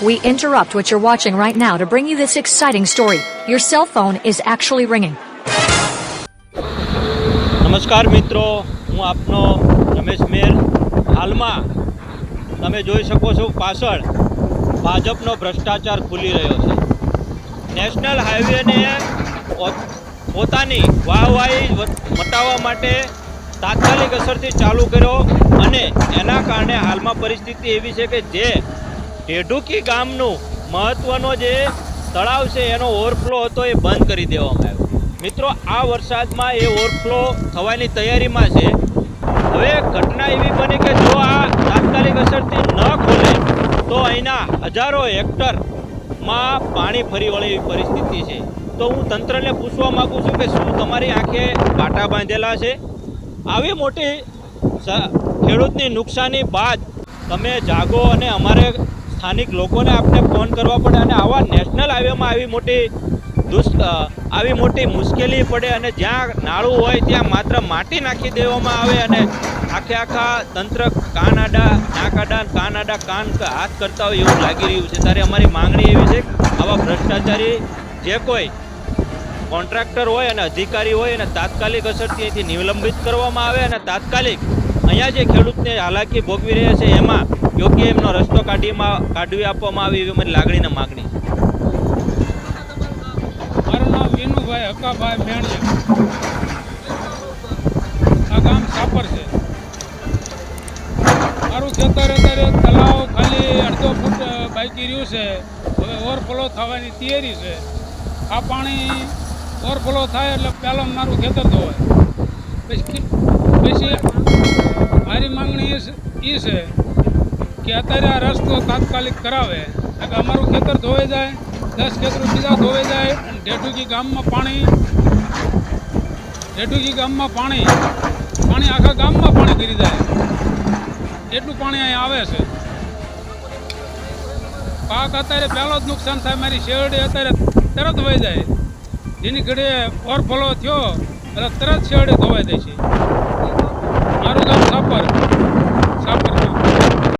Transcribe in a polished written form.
We interrupt what you're watching right now to bring you this exciting story. Your cell phone is actually ringing. નમસ્કાર મિત્રો, હું આપનો રમેશ મેર. હાલમાં તમે જોઈ શકો છો પાછળ ભાજપનો ભ્રષ્ટાચાર ખુલી રહ્યો છે. નેશનલ હાઈવેને પોતાની વાહવાહી મટાવવા માટે તાત્કાલિક અસરથી ચાલુ કર્યો અને એના કારણે હાલમાં પરિસ્થિતિ એવી છે કે જે ઢેઢુકી ગામનું મહત્ત્વનો જે તળાવ છે એનો ઓવરફ્લો હતો એ બંધ કરી દેવામાં આવ્યો. મિત્રો, આ વરસાદમાં એ ઓવરફ્લો થવાની તૈયારીમાં છે. હવે ઘટના એવી બની કે જો આ તાત્કાલિક અસરથી ન ખોલે તો અહીંના હજારો હેક્ટરમાં પાણી ફરી વળે એવી પરિસ્થિતિ છે. તો હું તંત્રને પૂછવા માગું છું કે શું તમારી આંખે પાટા બાંધેલા છે? આવી મોટી ખેડૂતની નુકસાની બાદ તમે જાગો અને અમારે સ્થાનિક લોકોને આપણે ફોન કરવા પડે અને આવા નેશનલ હાઈવેમાં આવી મોટી મુશ્કેલી પડે અને જ્યાં નાળું હોય ત્યાં માત્ર માટી નાખી દેવામાં આવે અને આખા તંત્ર કાન હાથ કરતા હોય એવું લાગી રહ્યું છે. ત્યારે અમારી માંગણી એવી છે કે આવા ભ્રષ્ટાચારી જે કોઈ કોન્ટ્રાક્ટર હોય અને અધિકારી હોય અને તાત્કાલિક અસરથી અહીંથી નિલંબિત કરવામાં આવે અને તાત્કાલિક અહીંયા જે ખેડૂતને હાલાકી ભોગવી રહ્યા છે એમાં યોગ્ય એમનો રસ્તો કાઢવી આપવામાં આવે એવી અમારી લાગણીને માગણી. મારું નામ વિનુભાઈ હકાભાઈ મેણિયા. આ ગામ સાપર છે. મારું ખેતર અત્યારે તળાવ ખાલી 1.5 ફૂટ બાકી રહ્યું છે. હવે ઓવરફ્લો થવાની તૈયારી છે. આ પાણી ઓવરફ્લો થાય એટલે પહેલાં મારું ખેતર ધોવાય. પછી મારી માંગણી એ છે કે અત્યારે આ રસ્તો તાત્કાલિક કરાવે કે અમારું ખેતર ધોવાઈ જાય, 10 ખેતરો બીજા ધોવાઈ જાય અને ઢેઢુકી ગામમાં પાણી આખા ગામમાં પાણી કરી જાય એટલું પાણી અહીં આવે છે. પાક અત્યારે પહેલો જ નુકસાન થાય. મારી શેરડી અત્યારે તરત વહી જાય. જેની ઘડીએ ઓવરફ્લો થયો એટલે તરત શેરડી ધોવાઈ જાય છે. મારું ગામ સાપર.